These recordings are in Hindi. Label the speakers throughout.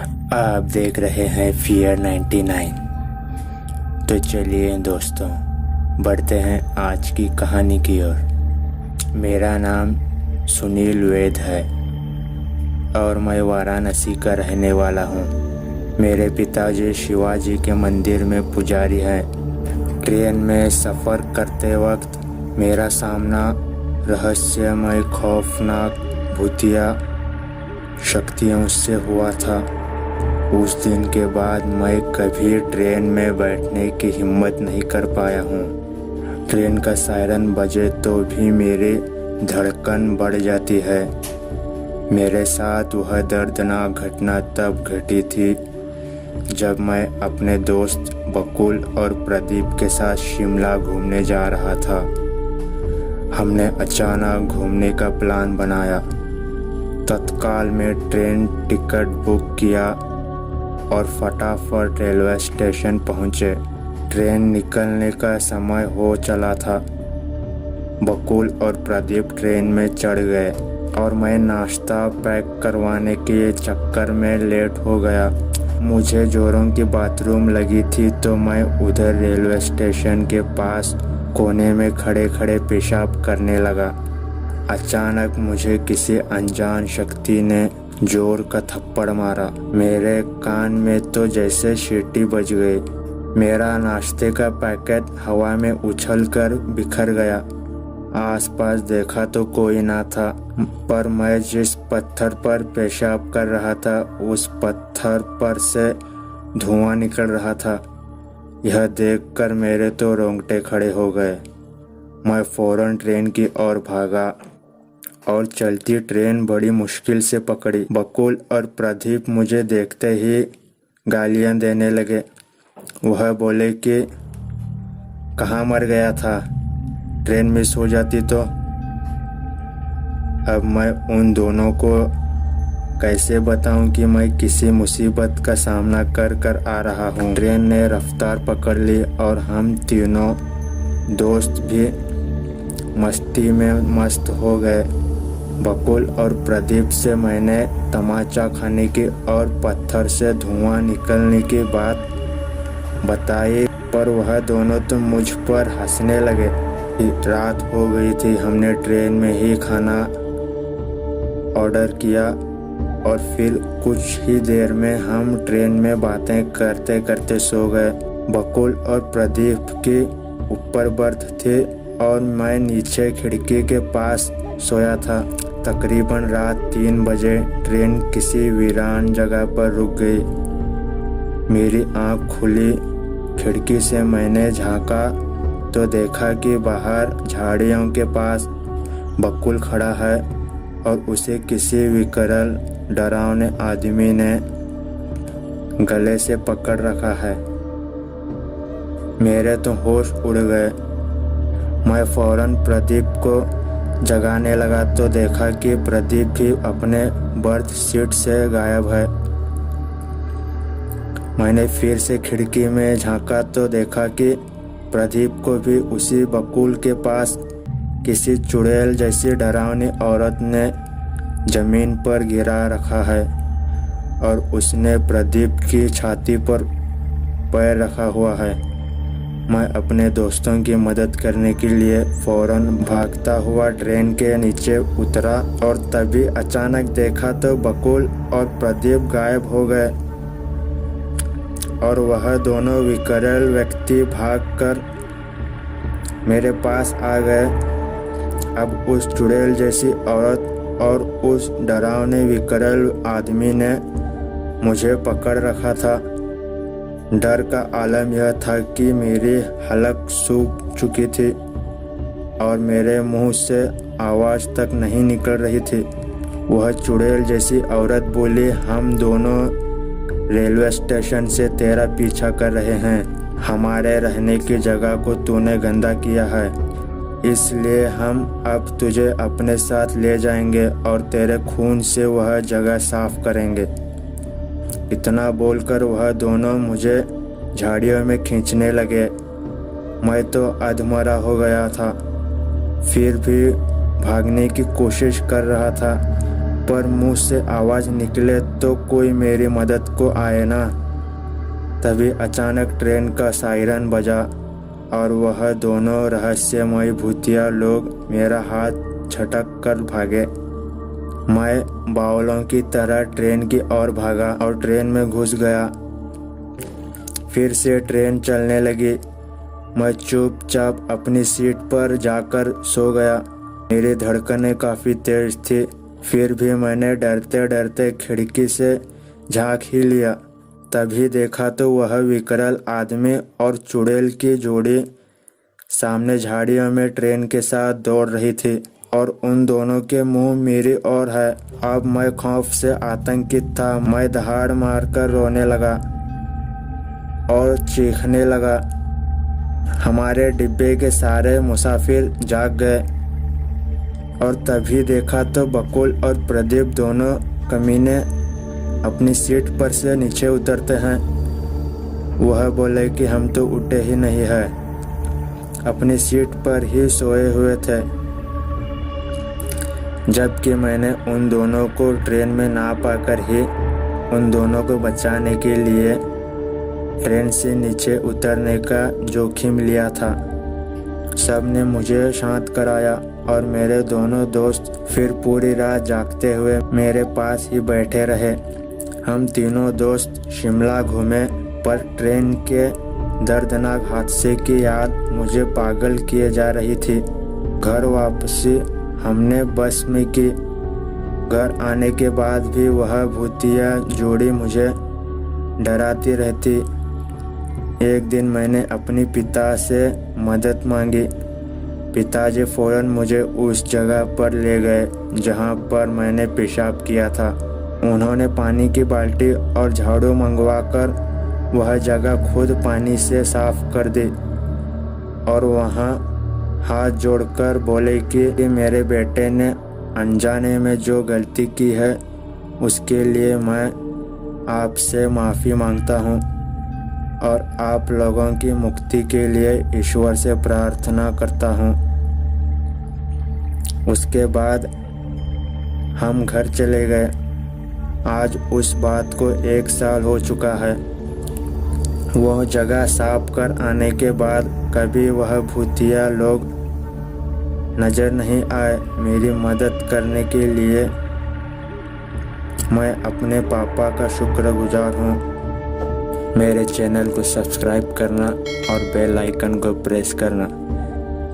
Speaker 1: आप देख रहे हैं फियर 99। तो चलिए दोस्तों, बढ़ते हैं आज की कहानी की ओर। मेरा नाम सुनील वैद है और मैं वाराणसी का रहने वाला हूँ। मेरे पिताजी शिवाजी के मंदिर में पुजारी हैं। ट्रेन में सफ़र करते वक्त मेरा सामना रहस्यमय, खौफनाक, भूतिया शक्तियों से हुआ था। उस दिन के बाद मैं कभी ट्रेन में बैठने की हिम्मत नहीं कर पाया हूँ। ट्रेन का सायरन बजे तो भी मेरी धड़कन बढ़ जाती है। मेरे साथ वह दर्दनाक घटना तब घटी थी जब मैं अपने दोस्त बकुल और प्रदीप के साथ शिमला घूमने जा रहा था। हमने अचानक घूमने का प्लान बनाया। तत्काल में ट्रेन टिकट बुक किया और फटाफट रेलवे स्टेशन पहुँचे। ट्रेन निकलने का समय हो चला था। बकुल और प्रदीप ट्रेन में चढ़ गए और मैं नाश्ता पैक करवाने के चक्कर में लेट हो गया। मुझे जोरों की बाथरूम लगी थी तो मैं उधर रेलवे स्टेशन के पास कोने में खड़े खड़े पेशाब करने लगा। अचानक मुझे किसी अनजान शक्ति ने जोर का थप्पड़ मारा। मेरे कान में तो जैसे सीटी बज गई। मेरा नाश्ते का पैकेट हवा में उछलकर बिखर गया। आसपास देखा तो कोई ना था, पर मैं जिस पत्थर पर पेशाब कर रहा था उस पत्थर पर से धुआं निकल रहा था। यह देखकर मेरे तो रोंगटे खड़े हो गए। मैं फौरन ट्रेन की ओर भागा और चलती ट्रेन बड़ी मुश्किल से पकड़ी। बकुल और प्रदीप मुझे देखते ही गालियां देने लगे। वह बोले कि कहाँ मर गया था, ट्रेन मिस हो जाती तो। अब मैं उन दोनों को कैसे बताऊं कि मैं किसी मुसीबत का सामना कर कर आ रहा हूं। ट्रेन ने रफ्तार पकड़ ली और हम तीनों दोस्त भी मस्ती में मस्त हो गए। बकुल और प्रदीप से मैंने तमाचा खाने की और पत्थर से धुआं निकलने की बात बताई, पर वह दोनों तो मुझ पर हंसने लगे। रात हो गई थी। हमने ट्रेन में ही खाना ऑर्डर किया और फिर कुछ ही देर में हम ट्रेन में बातें करते करते सो गए। बकुल और प्रदीप की ऊपर बर्थ थी और मैं नीचे खिड़की के पास सोया था। तकरीबन रात 3 बजे ट्रेन किसी वीरान जगह पर रुक गई। मेरी आंख खुली। खिड़की से मैंने झांका तो देखा कि बाहर झाड़ियों के पास बकुल खड़ा है और उसे किसी विकराल डरावने आदमी ने गले से पकड़ रखा है। मेरे तो होश उड़ गए। मैं फौरन प्रदीप को जगाने लगा तो देखा कि प्रदीप भी अपने बर्थ सीट से गायब है। मैंने फिर से खिड़की में झांका तो देखा कि प्रदीप को भी उसी बकुल के पास किसी चुड़ैल जैसी डरावनी औरत ने जमीन पर गिरा रखा है और उसने प्रदीप की छाती पर पैर रखा हुआ है। मैं अपने दोस्तों की मदद करने के लिए फौरन भागता हुआ ट्रेन के नीचे उतरा और तभी अचानक देखा तो बकुल और प्रदीप गायब हो गए और वह दोनों विकराल व्यक्ति भागकर मेरे पास आ गए। अब उस चुड़ैल जैसी औरत और उस डरावने विकराल आदमी ने मुझे पकड़ रखा था। डर का आलम यह था कि मेरी हलक सूख चुकी थी और मेरे मुंह से आवाज़ तक नहीं निकल रही थी। वह चुड़ैल जैसी औरत बोली, हम दोनों रेलवे स्टेशन से तेरा पीछा कर रहे हैं। हमारे रहने की जगह को तूने गंदा किया है, इसलिए हम अब तुझे अपने साथ ले जाएंगे और तेरे खून से वह जगह साफ करेंगे। इतना बोलकर वह दोनों मुझे झाड़ियों में खींचने लगे। मैं तो अधमरा हो गया था, फिर भी भागने की कोशिश कर रहा था, पर मुंह से आवाज़ निकले तो कोई मेरी मदद को आए ना। तभी अचानक ट्रेन का सायरन बजा और वह दोनों रहस्यमय भूतिया लोग मेरा हाथ झटक कर भागे। मैं बावलों की तरह ट्रेन की ओर भागा और ट्रेन में घुस गया। फिर से ट्रेन चलने लगी। मैं चुपचाप अपनी सीट पर जाकर सो गया। मेरी धड़कनें काफ़ी तेज थी, फिर भी मैंने डरते डरते खिड़की से झांक ही लिया। तभी देखा तो वह विकराल आदमी और चुड़ैल की जोड़ी सामने झाड़ियों में ट्रेन के साथ दौड़ रही थी और उन दोनों के मुंह मेरी ओर है। अब मैं खौफ से आतंकित था। मैं दहाड़ मारकर रोने लगा और चीखने लगा। हमारे डिब्बे के सारे मुसाफिर जाग गए और तभी देखा तो बकुल और प्रदीप दोनों कमीने अपनी सीट पर से नीचे उतरते हैं। वह बोले कि हम तो उठे ही नहीं है, अपनी सीट पर ही सोए हुए थे। जबकि मैंने उन दोनों को ट्रेन में ना पाकर ही उन दोनों को बचाने के लिए ट्रेन से नीचे उतरने का जोखिम लिया था। सब ने मुझे शांत कराया और मेरे दोनों दोस्त फिर पूरी रात जागते हुए मेरे पास ही बैठे रहे। हम तीनों दोस्त शिमला घूमे, पर ट्रेन के दर्दनाक हादसे की याद मुझे पागल किए जा रही थी। घर वापसी हमने बस में की। घर आने के बाद भी वह भूतिया जोड़ी मुझे डराती रहती। एक दिन मैंने अपने पिता से मदद मांगी। पिताजी फौरन मुझे उस जगह पर ले गए जहां पर मैंने पेशाब किया था। उन्होंने पानी की बाल्टी और झाड़ू मंगवाकर वह जगह खुद पानी से साफ कर दी और वहां हाथ जोड़कर बोले कि मेरे बेटे ने अनजाने में जो गलती की है उसके लिए मैं आपसे माफ़ी मांगता हूँ और आप लोगों की मुक्ति के लिए ईश्वर से प्रार्थना करता हूँ। उसके बाद हम घर चले गए। आज उस बात को 1 साल हो चुका है। वह जगह साफ कर आने के बाद कभी वह भूतिया लोग नज़र नहीं आए। मेरी मदद करने के लिए मैं अपने पापा का शुक्रगुजार हूँ। मेरे चैनल को सब्सक्राइब करना और बेल आइकन को प्रेस करना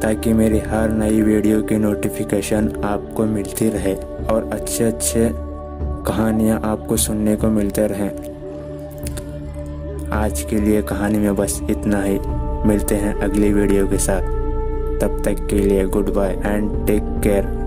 Speaker 1: ताकि मेरी हर नई वीडियो की नोटिफिकेशन आपको मिलती रहे और अच्छे अच्छे कहानियाँ आपको सुनने को मिलते रहें। आज के लिए कहानी में बस इतना ही। मिलते हैं अगली वीडियो के साथ। तब तक के लिए goodbye and take care.